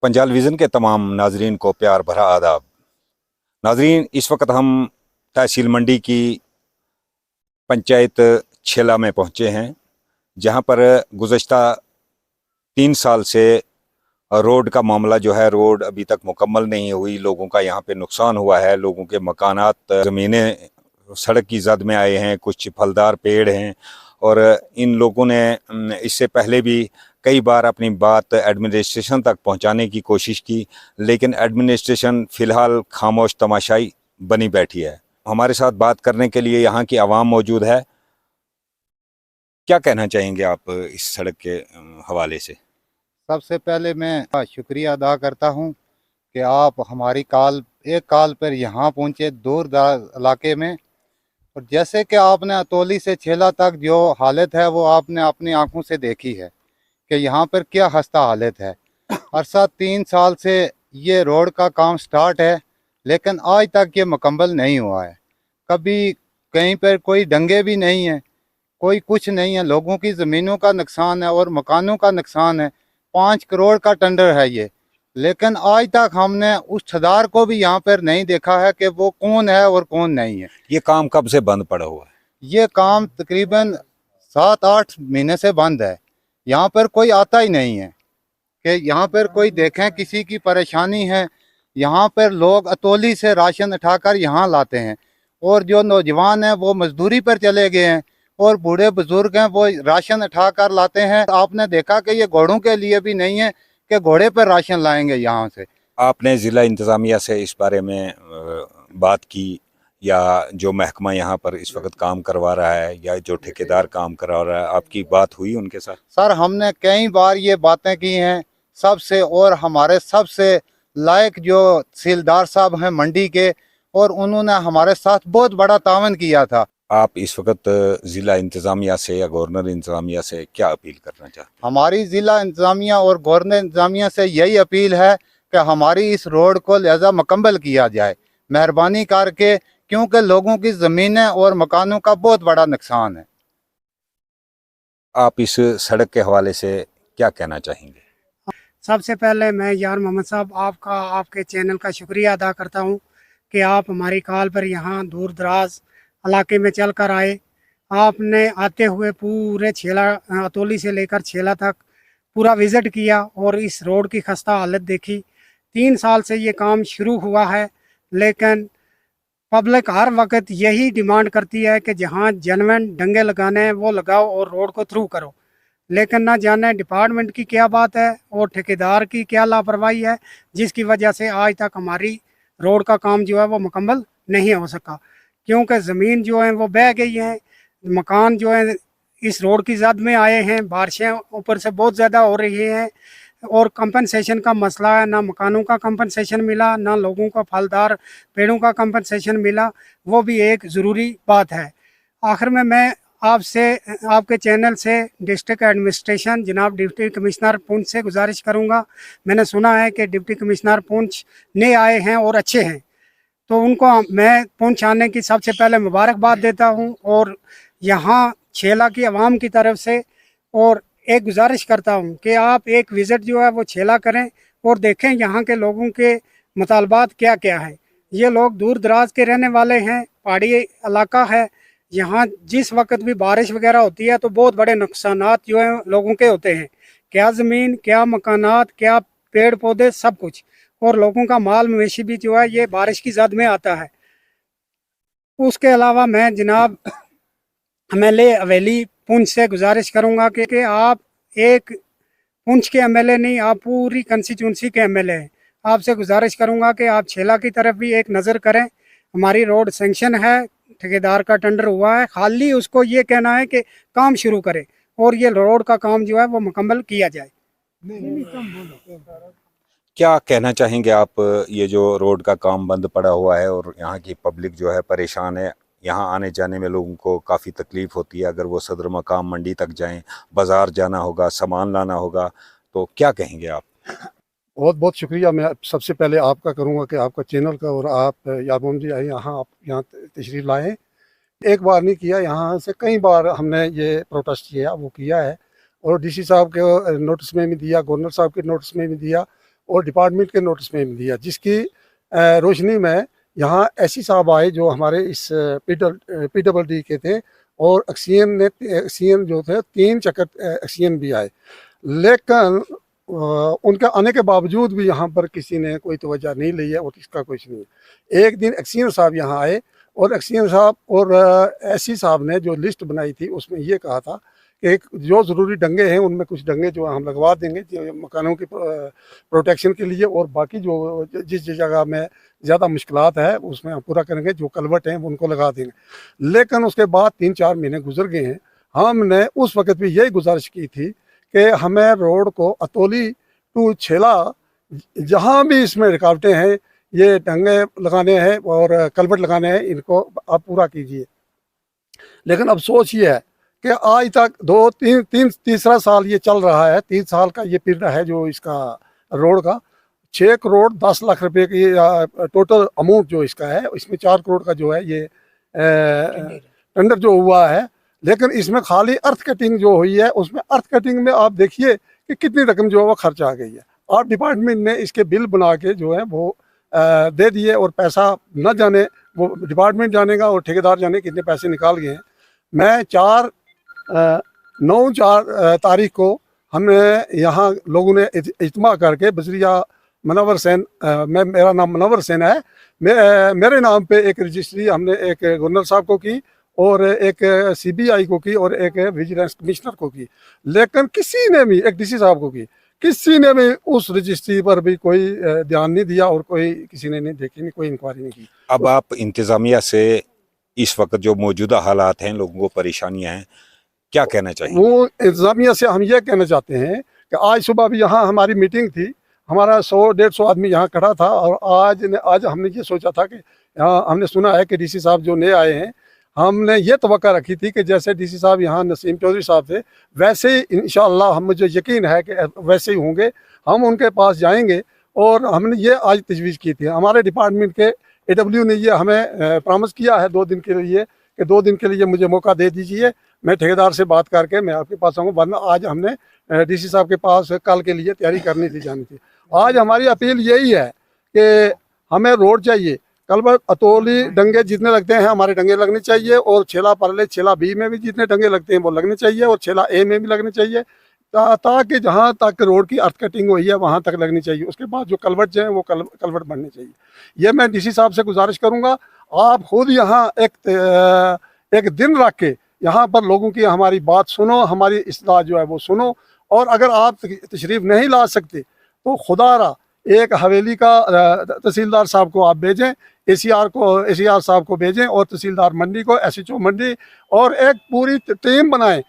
Panjal vision के तमाम नाजरीन को प्यार भरा आदाब। नाजरीन, इस वक्त हम तहसील मंडी की पंचायत छेला में पहुंचे हैं, जहां पर गुज़श्ता 3 साल से रोड का मामला जो है, रोड अभी तक मुकम्मल नहीं हुई। लोगों का यहाँ पे नुकसान हुआ है, लोगों के मकानात, ज़मीनें सड़क की जद में आए हैं, कुछ फलदार पेड़ हैं। और इन लोगों ने इससे पहले भी कई बार अपनी बात एडमिनिस्ट्रेशन तक पहुंचाने की कोशिश की, लेकिन एडमिनिस्ट्रेशन फ़िलहाल खामोश तमाशाई बनी बैठी है। हमारे साथ बात करने के लिए यहाँ की आवाम मौजूद है। क्या कहना चाहेंगे आप इस सड़क के हवाले से? सबसे पहले मैं शुक्रिया अदा करता हूं कि आप हमारी एक कॉल पर यहाँ पहुँचे दूर दराज इलाके में। और जैसे कि आपने अतौली से छेला तक जो हालत है वो आपने अपनी आंखों से देखी है कि यहाँ पर क्या खस्ता हालत है। अरसा 3 साल से ये रोड का काम स्टार्ट है, लेकिन आज तक ये मुकम्मल नहीं हुआ है। कभी कहीं पर कोई डंगे भी नहीं है, कोई कुछ नहीं है। लोगों की ज़मीनों का नुकसान है और मकानों का नुकसान है। 5 करोड़ का टेंडर है ये, लेकिन आज तक हमने उस ठेकेदार को भी यहाँ पर नहीं देखा है कि वो कौन है और कौन नहीं है। ये काम कब से बंद पड़ा हुआ है? ये काम तकरीबन 7-8 महीने से बंद है। यहाँ पर कोई आता ही नहीं है कि यहाँ पर कोई देखें किसी की परेशानी है। यहाँ पर लोग अतौली से राशन उठाकर यहाँ लाते हैं, और जो नौजवान हैं वो मजदूरी पर चले गए हैं, और बूढ़े बुजुर्ग हैं वो राशन उठा कर लाते हैं। आपने देखा कि ये घोड़ों के लिए भी नहीं है कि घोड़े पर राशन लाएंगे यहाँ से। आपने ज़िला इंतज़ामिया से इस बारे में बात की, या जो महकमा यहाँ पर इस वक्त काम करवा रहा है, या जो ठेकेदार काम करवा रहा है, आपकी बात हुई उनके साथ? सर, हमने कई बार ये बातें की हैं सबसे, और हमारे सबसे लायक जो तहसीलदार साहब हैं मंडी के, और उन्होंने हमारे साथ बहुत बड़ा तावन किया था। आप इस वक्त ज़िला इंतज़ामिया से या गवर्नर इंतज़ामिया से क्या अपील करना चाहते हैं? हमारी ज़िला इंतज़ामिया और गवर्नर इंतज़ामिया से यही अपील है कि हमारी इस रोड को लिहाजा मुकम्मल किया जाए मेहरबानी करके, क्योंकि लोगों की ज़मीनें और मकानों का बहुत बड़ा नुकसान है। आप इस सड़क के हवाले से क्या कहना चाहेंगे? सबसे पहले मैं यार मोहम्मद साहब आपके चैनल का शुक्रिया अदा करता हूं कि आप हमारी कॉल पर यहाँ दूर दराज इलाके में चल कर आए। आपने आते हुए पूरे छेला अतौली से लेकर छेला तक पूरा विज़िट किया और इस रोड की खस्ता हालत देखी। 3 साल से ये काम शुरू हुआ है, लेकिन पब्लिक हर वक्त यही डिमांड करती है कि जहाँ जेन्युइन डंगे लगाने हैं वो लगाओ और रोड को थ्रू करो। लेकिन ना जाने डिपार्टमेंट की क्या बात है और ठेकेदार की क्या लापरवाही है, जिसकी वजह से आज तक हमारी रोड का काम जो है वो मुकम्मल नहीं हो सका। क्योंकि ज़मीन जो है वो बह गई है, मकान जो है इस रोड की जद में आए हैं, बारिशें ऊपर से बहुत ज़्यादा हो रही हैं, और कंपनसेशन का मसला है। ना मकानों का कंपनसेशन मिला, ना लोगों का फलदार पेड़ों का कंपनसेशन मिला, वो भी एक ज़रूरी बात है। आखिर में मैं आपसे, आपके चैनल से डिस्ट्रिक्ट एडमिनिस्ट्रेशन जनाब डिप्टी कमिश्नर पुंछ से गुजारिश करूंगा। मैंने सुना है कि डिप्टी कमिश्नर पुंछ नए आए हैं और अच्छे हैं, तो उनको मैं पुंछ आने की सबसे पहले मुबारकबाद देता हूं, और यहाँ छेला की आवाम की तरफ से और एक गुजारिश करता हूं कि आप एक विज़िट जो है वो छेला करें और देखें यहाँ के लोगों के मुतालबात क्या क्या है। ये लोग दूर दराज के रहने वाले हैं, पहाड़ी इलाका है। यहाँ जिस वक्त भी बारिश वगैरह होती है तो बहुत बड़े नुकसानात जो हैं लोगों के होते हैं, क्या ज़मीन, क्या मकानात, क्या पेड़ पौधे, सब कुछ। और लोगों का माल मवेशी भी जो है ये बारिश की जद में आता है। उसके अलावा मैं जनाब एमएलए हवेली पुंछ से गुजारिश करूंगा कि आप एक पुंछ के एमएलए नहीं, आप पूरी कंस्टिट्यूंसी के एमएलए हैं। आपसे गुजारिश करूंगा कि आप छेला की तरफ भी एक नज़र करें। हमारी रोड सेंक्शन है, ठेकेदार का टेंडर हुआ है, खाली उसको ये कहना है कि काम शुरू करे और ये रोड का काम जो है वो मुकम्मल किया जाए। क्या कहना चाहेंगे आप? ये जो रोड का काम बंद पड़ा हुआ है और यहाँ की पब्लिक जो है परेशान है, यहाँ आने जाने में लोगों को काफ़ी तकलीफ़ होती है। अगर वो सदर मकाम मंडी तक जाएं, बाज़ार जाना होगा, सामान लाना होगा, तो क्या कहेंगे आप? बहुत बहुत शुक्रिया मैं सबसे पहले आपका करूंगा कि आपका चैनल का, और आप याबूम जी आए यहाँ, आप यहाँ तशरीफ़ लाए। एक बार नहीं किया, यहाँ से कई बार हमने ये प्रोटेस्ट किया, वो किया है, और डीसी साहब के नोटिस में भी दिया, गवर्नर साहब के नोटिस में भी दिया, और डिपार्टमेंट के नोटिस में भी दिया, जिसकी रोशनी में यहाँ एसी साहब आए जो हमारे इस PWD के थे, और एक्सीएन जो थे 3 चक्कर एक्सीएन भी आए, लेकिन उनके आने के बावजूद भी यहाँ पर किसी ने कोई तवज्जो नहीं ली है और इसका कुछ नहीं है। एक दिन एक्सीएन साहब यहाँ आए और एक्सीएन साहब और एसी साहब ने जो लिस्ट बनाई थी उसमें ये कहा था कि जो ज़रूरी डंगे हैं उनमें कुछ डंगे जो हम लगवा देंगे जो मकानों की प्रोटेक्शन के लिए, और बाकी जो जिस जगह में ज़्यादा मुश्किलात है उसमें हम पूरा करेंगे, जो कलवट हैं उनको लगा देंगे। लेकिन उसके बाद 3-4 महीने गुजर गए हैं। हमने उस वक्त भी यही गुजारिश की थी कि हमें रोड को अतोली टू छेला जहाँ भी इसमें रुकावटें हैं, ये डंगे लगाने हैं और कलवट लगाने हैं, इनको आप पूरा कीजिए। लेकिन अफसोस ये है कि आज तक तीसरा साल ये चल रहा है, 3 साल का ये पीरियड है जो इसका रोड का। 6 करोड़ 10 लाख रुपए की टोटल अमाउंट जो इसका है, इसमें 4 करोड़ का जो है ये टेंडर जो हुआ है, लेकिन इसमें खाली अर्थ कटिंग जो हुई है, उसमें अर्थ कटिंग में आप देखिए कि कितनी रकम जो है वो खर्च आ गई है। और डिपार्टमेंट ने इसके बिल बना के जो है वो दे दिए, और पैसा न जाने वो डिपार्टमेंट जानेगा और ठेकेदार जाने कितने पैसे निकाल गए हैं। मैं 9-4 तारीख को हमने यहाँ लोगों ने इज्तिमा करके बजरिया मनवर सेन, मेरा नाम मनवर सेन है, मेरे नाम पे एक रजिस्ट्री हमने एक गवर्नर साहब को की और एक CBI को की और एक विजिलेंस कमिश्नर को की, लेकिन किसी ने भी, एक DC साहब को की, किसी ने भी उस रजिस्ट्री पर भी कोई ध्यान नहीं दिया और कोई किसी ने नहीं देखी, नहीं कोई इंक्वायरी नहीं की। अब आप इंतज़ामिया से इस वक्त जो मौजूदा हालात हैं, लोगों को परेशानियां हैं, क्या कहना चाहिए? वो इंतज़ामिया से हम ये कहना चाहते हैं कि आज सुबह भी यहाँ हमारी मीटिंग थी, हमारा 100-150 आदमी यहाँ खड़ा था, और आज हमने ये सोचा था कि यहाँ हमने सुना है कि DC साहब जो नए आए हैं, हमने ये तवक्का रखी थी कि जैसे DC साहब यहाँ नसीम चौधरी साहब थे, वैसे ही इंशाअल्लाह हम, मुझे यकीन है कि वैसे ही होंगे। हम उनके पास जाएंगे और हमने ये आज तजवीज़ की थी, हमारे डिपार्टमेंट के AW ने ये हमें प्रॉमिस किया है 2 दिन के लिए कि 2 दिन के लिए मुझे मौका दे दीजिए, मैं ठेकेदार से बात करके मैं आपके पास आऊँगा, वरना आज हमने DC साहब के पास कल के लिए तैयारी करनी थी, जानी थी। आज हमारी अपील यही है कि हमें रोड चाहिए, कलवट अतोली डंगे जितने लगते हैं हमारे डंगे लगने चाहिए, और छेला परले छेला B में भी जितने डंगे लगते हैं वो लगने चाहिए, और छेला A में भी लगने चाहिए, ताकि जहाँ तक रोड की अर्थ कटिंग हुई है वहाँ तक लगनी चाहिए। उसके बाद जो कलवट जो है वो कलवट बनने चाहिए। ये मैं DC साहब से गुजारिश करूँगा, आप खुद यहाँ एक दिन रख के यहाँ पर लोगों की हमारी बात सुनो, हमारी इस्तेलाह जो है वो सुनो, और अगर आप तशरीफ़ नहीं ला सकते तो खुदारा एक हवेली का तहसीलदार साहब को आप भेजें, ACR साहब को भेजें, और तहसीलदार मंडी को, SHO मंडी, और एक पूरी टीम बनाएं,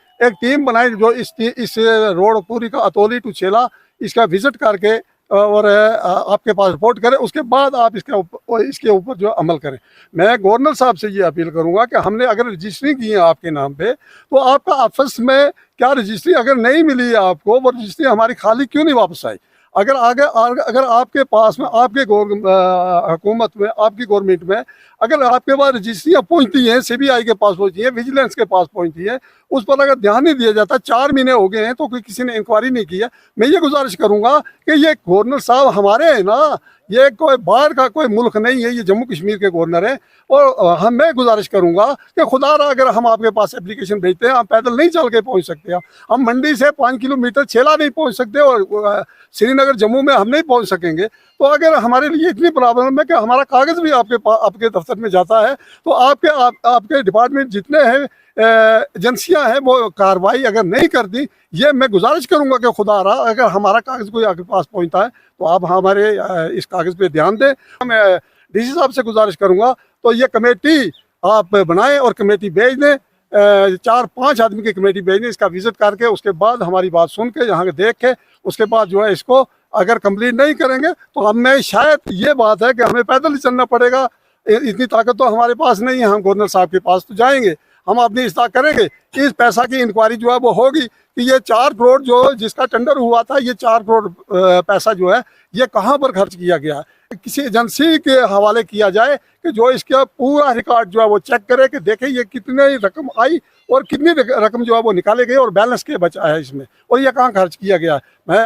जो इस रोड पूरी का अतोली टू छेला इसका विजिट करके और आपके पास रिपोर्ट करें, उसके बाद आप इसके ऊपर जो अमल करें। मैं गवर्नर साहब से ये अपील करूंगा कि हमने अगर रजिस्ट्री की है आपके नाम पे, तो आपका ऑफिस में क्या रजिस्ट्री अगर नहीं मिली है आपको, वो रजिस्ट्री हमारी खाली क्यों नहीं वापस आई? अगर आपके पास में, आपके हुकूमत में, आपकी गवर्नमेंट में अगर आपके पास रजिस्ट्रियाँ पहुँचती हैं, CBI के पास पहुँचती हैं, विजिलेंस के पास पहुँचती है, उस पर अगर ध्यान नहीं दिया जाता, 4 महीने हो गए हैं तो कोई किसी ने इंक्वायरी नहीं की है। मैं ये गुजारिश करूँगा कि ये गवर्नर साहब हमारे हैं ना, ये कोई बाहर का कोई मुल्क नहीं है, ये जम्मू कश्मीर के गवर्नर है, और मैं गुजारिश करूँगा कि खुदारा अगर हम आपके पास एप्लीकेशन भेजते हैं, हम पैदल नहीं चल के पहुँच सकते, हम मंडी से 5 किलोमीटर छेला नहीं पहुँच सकते, और श्रीनगर जम्मू में हम नहीं पहुँच सकेंगे। तो अगर हमारे लिए इतनी प्रॉब्लम है कि हमारा कागज़ भी आपके दफ्तर में जाता है, तो आपके डिपार्टमेंट जितने हैं एजेंसियां हैं वो कार्रवाई अगर नहीं करती, ये मैं गुजारिश करूंगा कि खुदारा अगर हमारा कागज़ कोई आपके पास पहुंचता है तो आप हमारे इस कागज़ पे ध्यान दें। मैं DC साहब से गुजारिश करूंगा तो ये कमेटी आप बनाएं और कमेटी भेज दें, 4-5 आदमी की कमेटी भेज दें, इसका विजिट करके उसके बाद हमारी बात सुन के, यहाँ के देख के, उसके बाद जो है इसको अगर कंप्लीट नहीं करेंगे तो हमें शायद ये बात है कि हमें पैदल ही चलना पड़ेगा। इतनी ताकत तो हमारे पास नहीं है, हम गवर्नर साहब के पास तो जाएंगे, हम अपनी इस्तेमाल करेंगे, इस पैसा की इंक्वायरी जो है वो होगी कि ये 4 करोड़ जो जिसका टेंडर हुआ था, ये 4 करोड़ पैसा जो है ये कहाँ पर खर्च किया गया है, किसी एजेंसी के हवाले किया जाए कि जो इसका पूरा रिकॉर्ड जो है वो चेक करे कि देखे ये कितनी रकम आई और कितनी रकम जो है वो निकाले गई और बैलेंस के बचा है इसमें, और ये कहाँ खर्च किया गया है। मैं